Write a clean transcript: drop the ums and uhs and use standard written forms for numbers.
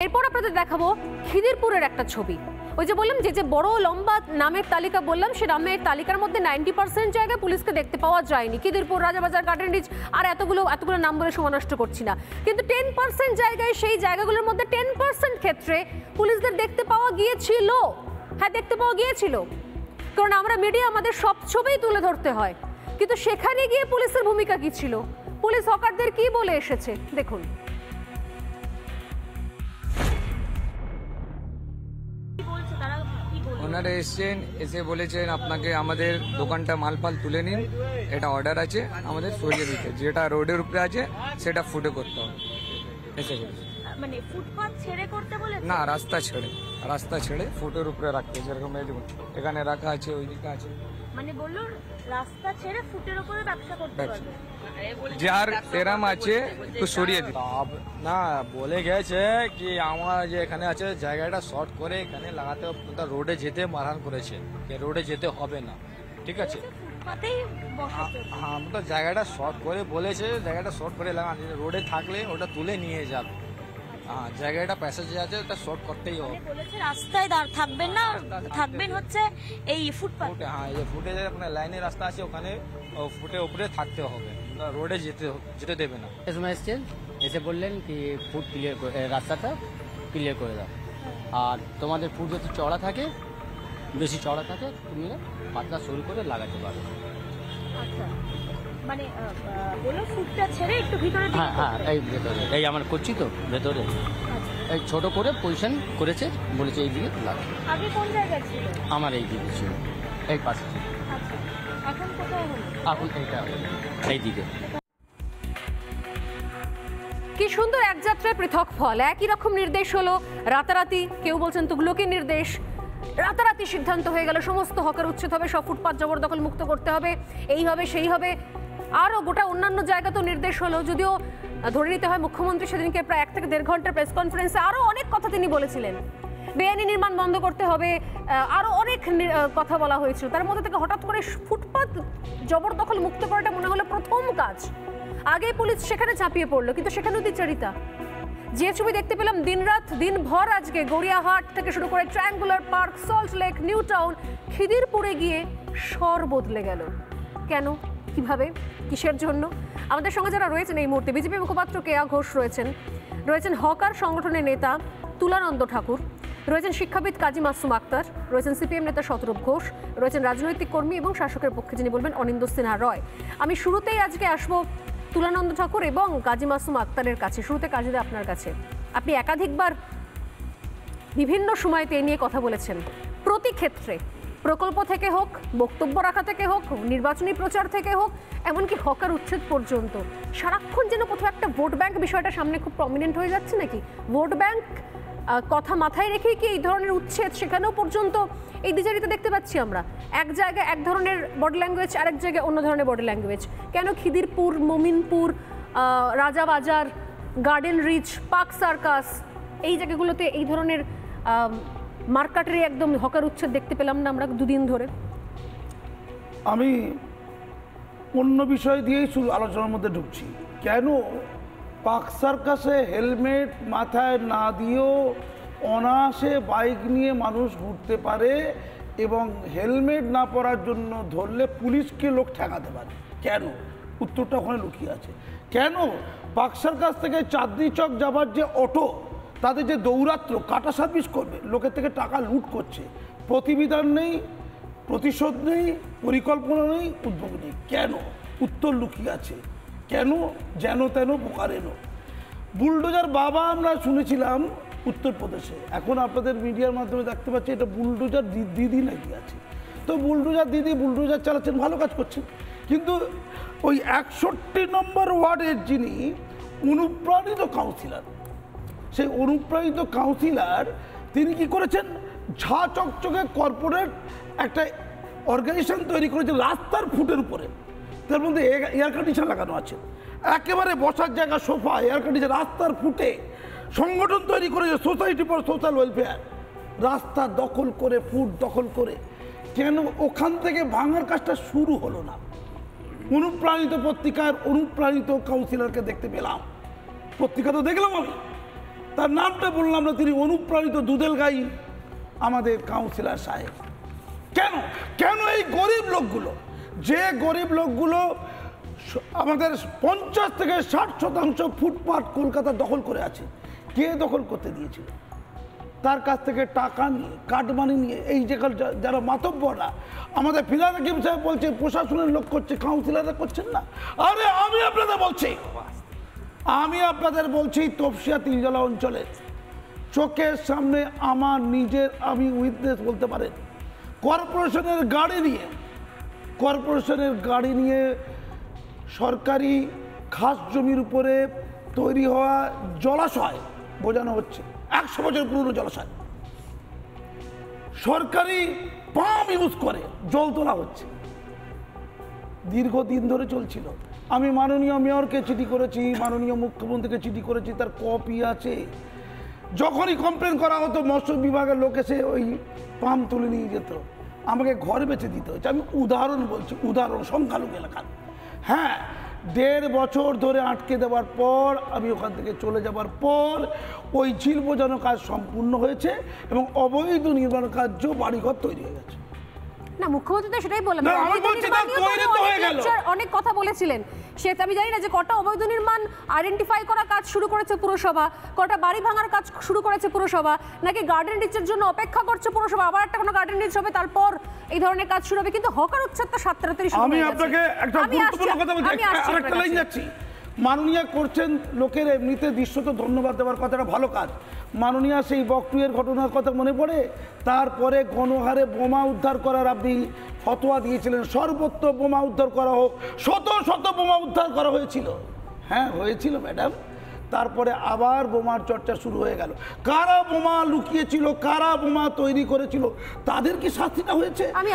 এরপর আপনাদের দেখাবো খিদিরপুরের একটা ছবি। ওই যে বললাম যে বড় লম্বা নামের তালিকা বললাম, সে নামের তালিকার মধ্যে 90% জায়গায় পুলিশকে দেখতে পাওয়া যায়নি। খিদিরপুর, রাজাবাজার, গার্ডেন রিচ আর এতগুলো নাম বলে সময় নষ্ট করছি না, কিন্তু 10% জায়গায়, সেই জায়গাগুলোর মধ্যে 10% ক্ষেত্রে পুলিশদের দেখতে পাওয়া গিয়েছিল। হ্যাঁ, দেখতে পাওয়া গিয়েছিল, কারণ আমরা মিডিয়া আমাদের সব ছবিই তুলে ধরতে হয়। কিন্তু সেখানে গিয়ে পুলিশের ভূমিকা কি ছিল, পুলিশ হকারদের কি বলে এসেছে দেখুন। ওনারা এসছেন, এসে বলেছেন আপনাকে আমাদের দোকানটা মালপাল তুলে নিন, এটা অর্ডার আছে আমাদের সরিয়ে দিতে, যেটা রোডের উপরে আছে সেটা ফুটে করতে হবে এসে বলেছে। মানে ফুটপাত ছেড়ে করতে বলেছে না, রাস্তা ছেড়ে ফুটের উপরে রাখতে, যেরকম এখানে রাখা আছে, ওইদিকে আছে, মানে বললো রাস্তা ছেড়ে ফুটের উপরে ব্যবসা করতে পারবে। যার এরাম আছে একটু সরিয়ে দিন। না, বলে গেছে কি আমার যে এখানে আছে জায়গাটা শর্ট করে এখানে লাগাতে, রোডে যেতে মারহান করেছে, রোডে যেতে হবে না, ঠিক আছে। হ্যাঁ, তো জায়গাটা শর্ট করে বলেছে, জায়গাটা শর্ট করে লাগান, রোডে থাকলে ওটা তুলে নিয়ে যাবে। হ্যাঁ, জায়গাটা প্যাসেজে আছে, ওটা শর্ট করতেই হবে। রাস্তায় থাকবেন না, থাকবেন হচ্ছে এই ফুটপাত। হ্যাঁ, এই যে ফুটে যায় আপনার লাইনের রাস্তা আছে, ওখানে ফুটে উপরে থাকতে হবে, রোডে যেতে দেবে না। এসেছেন, এসে বললেন কি ফুট ক্লিয়ার করে, রাস্তাটা ক্লিয়ার করে দাও, আর তোমাদের ফুট যদি চড়া থাকে, বেশি চড়া থাকে, তুমি পাতলা সরু করে লাগাতে পারো। আচ্ছা, মানে বলো ফুটটা ছেড়ে একটু ভিতরে। হ্যাঁ হ্যাঁ, এই ভেতরে, এই আমার করছি তো ভেতরে, এই ছোট করে পজিশন করেছে, বলেছে এই দিকে লাগা। আগে কোন জায়গা ছিল? আমার এই দিকে ছিল, এই পাশে ছিল। আচ্ছা, এখন কোথায় হলো? এখন এইটা এই দিকে। কি সুন্দর এক যাত্রায় পৃথক ফল, একই রকম নির্দেশ হলো রাতারাতি, কেউ বলছেন তুগলকি নির্দেশ, রাতারাতি সিদ্ধান্ত হয়ে গেল সমস্ত হকার উচ্ছেদ হবে, সব ফুটপাত জবরদখল মুক্ত করতে হবে, এই হবে সেই হবে। আরও গোটা অন্যান্য জায়গাতেও নির্দেশ হলো, যদিও ধরে নিতে হয় মুখ্যমন্ত্রী সেদিনকে প্রায় 1 থেকে 1.5 ঘন্টার প্রেস কনফারেন্সে আরও অনেক কথা তিনি বলেছিলেন। বেআইনি নির্মাণ বন্ধ করতে হবে, আরও অনেক কথা বলা হয়েছিল। তার মধ্যে থেকে হঠাৎ করে ফুটপাত জবরদখল মুক্ত করাটা মনে হলো প্রথম কাজ। আগে পুলিশ সেখানে ঝাঁপিয়ে পড়লো, কিন্তু সেখানেও দ্বিচারিতা। যে ছবি দেখতে পেলাম দিনরাত দিনভর, আজকে গড়িয়াহাট থেকে শুরু করে Triangular Park, Salt Lake, New Town, খিদিরপুরে গিয়ে স্বর বদলে গেল। কেন, কিভাবে, কিসের জন্য? আমাদের সঙ্গে যারা রয়েছেন এই মুহূর্তে, বিজেপি মুখপাত্র কেয়া ঘোষ রয়েছেন হকার সংগঠনের নেতা তুলানন্দ ঠাকুর, রয়েছেন শিক্ষাবিদ কাজী মাসুম আক্তার, রয়েছেন সিপিএম নেতা শতরূপ ঘোষ, রয়েছেন রাজনৈতিক কর্মী এবং শাসকের পক্ষে যিনি বলবেন অনিন্দ্য সিনহা রয়। আমি শুরুতেই আজকে আসবো তুলানন্দ ঠাকুর এবং কাজী মাসুম আক্তারের কাছে। শুরুতে কাজীদা আপনার কাছে, আপনি একাধিকবার বিভিন্ন সময়তে এ নিয়ে কথা বলেছেন, প্রতি ক্ষেত্রে, প্রকল্প থেকে হোক, বক্তব্য রাখা থেকে হোক, নির্বাচনী প্রচার থেকে হোক, এমনকি হকার উচ্ছেদ পর্যন্ত, সারাক্ষণ যেন কোথাও একটা ভোট ব্যাংক বিষয়টা সামনে খুব প্রমিনেন্ট হয়ে যাচ্ছে নাকি? ভোট ব্যাংক কথা মাথায় রেখেই কি এই ধরনের উচ্ছেদ, সেখানেও পর্যন্ত এই দ্বিচারিতা দেখতে পাচ্ছি আমরা? এক জায়গায় এক ধরনের বডি ল্যাঙ্গুয়েজ, আরেক জায়গায় অন্য ধরনের বডি ল্যাঙ্গুয়েজ। কেন Khidirpur, Mominpur, Rajabazar, Garden Reach, Park Circus, এই জায়গাগুলোতে এই ধরনের মার্কাটারি একদম হকার উচ্ছেদ দেখতে পেলাম না আমরা দুদিন ধরে? আমি অন্য বিষয় দিয়েই শুরু আলোচনার মধ্যে ঢুকছি। কেন পার্ক সার্কাসে হেলমেট মাথায় না দিয়েও অনায়াসে বাইক নিয়ে মানুষ ঘুরতে পারে এবং হেলমেট না পরার জন্য ধরলে পুলিশকে লোক ঠেকাতে পারে? কেন? উত্তরটা ওখানে লুকিয়ে আছে। কেন পার্ক সার্কাস থেকে চাঁদনি চক যাবার যে অটো, তাদের যে দৌরাত্ম্য, কাটা সার্ভিস করবে, লোকের থেকে টাকা লুট করছে, প্রতিবিধান নেই, প্রতিশোধ নেই, পরিকল্পনা নেই, উদ্যোগ নেই? কেন? উত্তর লুকিয়ে আছে। কেন? যেন তেন পোকারেনো। বুলডোজার বাবা আমরা শুনেছিলাম উত্তরপ্রদেশে, এখন আপনাদের মিডিয়ার মাধ্যমে দেখতে পাচ্ছি এটা বুলডোজার দিদি নাকি আছে। তো বুলডোজার দিদি বুলডোজার চালাচ্ছেন, ভালো কাজ করছেন, কিন্তু ওই 61 নম্বর ওয়ার্ডের যিনি অনুপ্রাণিত কাউন্সিলর, সেই অনুপ্রাণিত কাউন্সিলর তিনি কি করেছেন? ঝা চকচকে কর্পোরেট একটা অর্গানাইজেশন তৈরি করেছে রাস্তার ফুটের উপরে, তার মধ্যে এয়ার কন্ডিশন লাগানো আছে, একেবারে বসার জায়গা, সোফা, এয়ার কন্ডিশন, রাস্তার ফুটে সংগঠন তৈরি করেছে সোসাইটি ফর সোশ্যাল ওয়েলফেয়ার। রাস্তা দখল করে, ফুট দখল করে, কেন ওখান থেকে ভাঙার কাজটা শুরু হলো না? অনুপ্রাণিত পত্রিকার অনুপ্রাণিত কাউন্সিলরকে দেখতে পেলাম, পত্রিকা তো দেখলাম আমি, তার নামটা বললাম না, তিনি অনুপ্রাণিত দুধেল গাই আমাদের কাউন্সিলর সাহেব। কেন কেন এই গরিব লোকগুলো, যে গরিব লোকগুলো আমাদের 50 থেকে 60% ফুটপাত কলকাতা দখল করে আছে, কে দখল করতে দিয়েছিল? তার কাছ থেকে টাকা নিয়ে, কাটমানি নিয়ে, এই যে যারা মাতব্বররা, আমাদের ফিরহাদ হাকিম সাহেব বলছে প্রশাসনের লোক করছে, কাউন্সিলররা করছেন না। আরে আমি আপনাদের বলছি তপসিয়া তিনজলা অঞ্চলে চোখের সামনে আমার নিজের, আমি উইটনেস বলতে পারেন, কর্পোরেশনের গাড়ি নিয়ে সরকারি খাস জমির উপরে তৈরি হওয়া জলাশয় বোঝানো হচ্ছে, 100 বছর পুরনো জলাশয়, সরকারি পাম্প ইউজ করে জল তোলা হচ্ছে, দীর্ঘদিন ধরে চলছিল। আমি মাননীয় মেয়রকে চিঠি করেছি, মাননীয় মুখ্যমন্ত্রীকে চিঠি করেছি, তার কপি আছে। যখনই কমপ্লেন করা হতো মৎস্য বিভাগের লোক এসে ওই পাম্প তুলে নিয়ে যেত, আমাকে ঘর বেচে দিতে হচ্ছে। আমি উদাহরণ বলছি, উদাহরণ, সংখ্যালঘু এলাকার। হ্যাঁ, 1.5 বছর ধরে আটকে দেওয়ার পর, আমি ওখান থেকে চলে যাবার পর ওই ঝিল বোঝানো কাজ সম্পূর্ণ হয়েছে এবং অবৈধ নির্মাণ কার্য, বাড়িঘর তৈরি হয়ে গেছে। না, মুখ্যমন্ত্রী তো সেটাই বললেন, না, আমি বলছি না, তৈরি তো হয়ে গেল। অনেক কথা বলেছিলেন, সেটা আমি জানি না যে কটা অবৈধ নির্মাণ আইডেন্টিফাই করা কাজ শুরু করেছে পুরসভা, কটা বাড়ি ভাঙার কাজ শুরু করেছে পুরসভা, নাকি গার্ডেন রিচের জন্য অপেক্ষা করছে পুরসভা, আবার একটা কোনো গার্ডেন রিচ হবে, তারপর এই ধরনের কাজ শুরু হবে। কিন্তু হকার উচ্ছেদ তো 7 তাড়াতাড়ি শুরু হয়ে গেছে। আমি আপনাকে একটা গুরুত্বপূর্ণ কথা বলছি, আরেকটা লাইন যাচ্ছি। মাননীয়া করছেন, লোকের এমনিতে দৃশ্যত ধন্যবাদ দেওয়ার কথাটা ভালো কাজ। মাননীয়া সেই বকটুয়ের ঘটনার কথা মনে পড়ে, তারপরে গণহারে বোমা উদ্ধার করার আপনি ফতোয়া দিয়েছিলেন, সর্বত্র বোমা উদ্ধার করা হোক, শত শত বোমা উদ্ধার করা হয়েছিল। হ্যাঁ, হয়েছিল ম্যাডাম। তারপরে আবার বোমার চর্চা শুরু হয়ে গেল। কারা বোমা লুকিয়েছিল, কারা বোমা তৈরি করেছিল, তাদের কি শাস্তিটা হয়েছে? আমি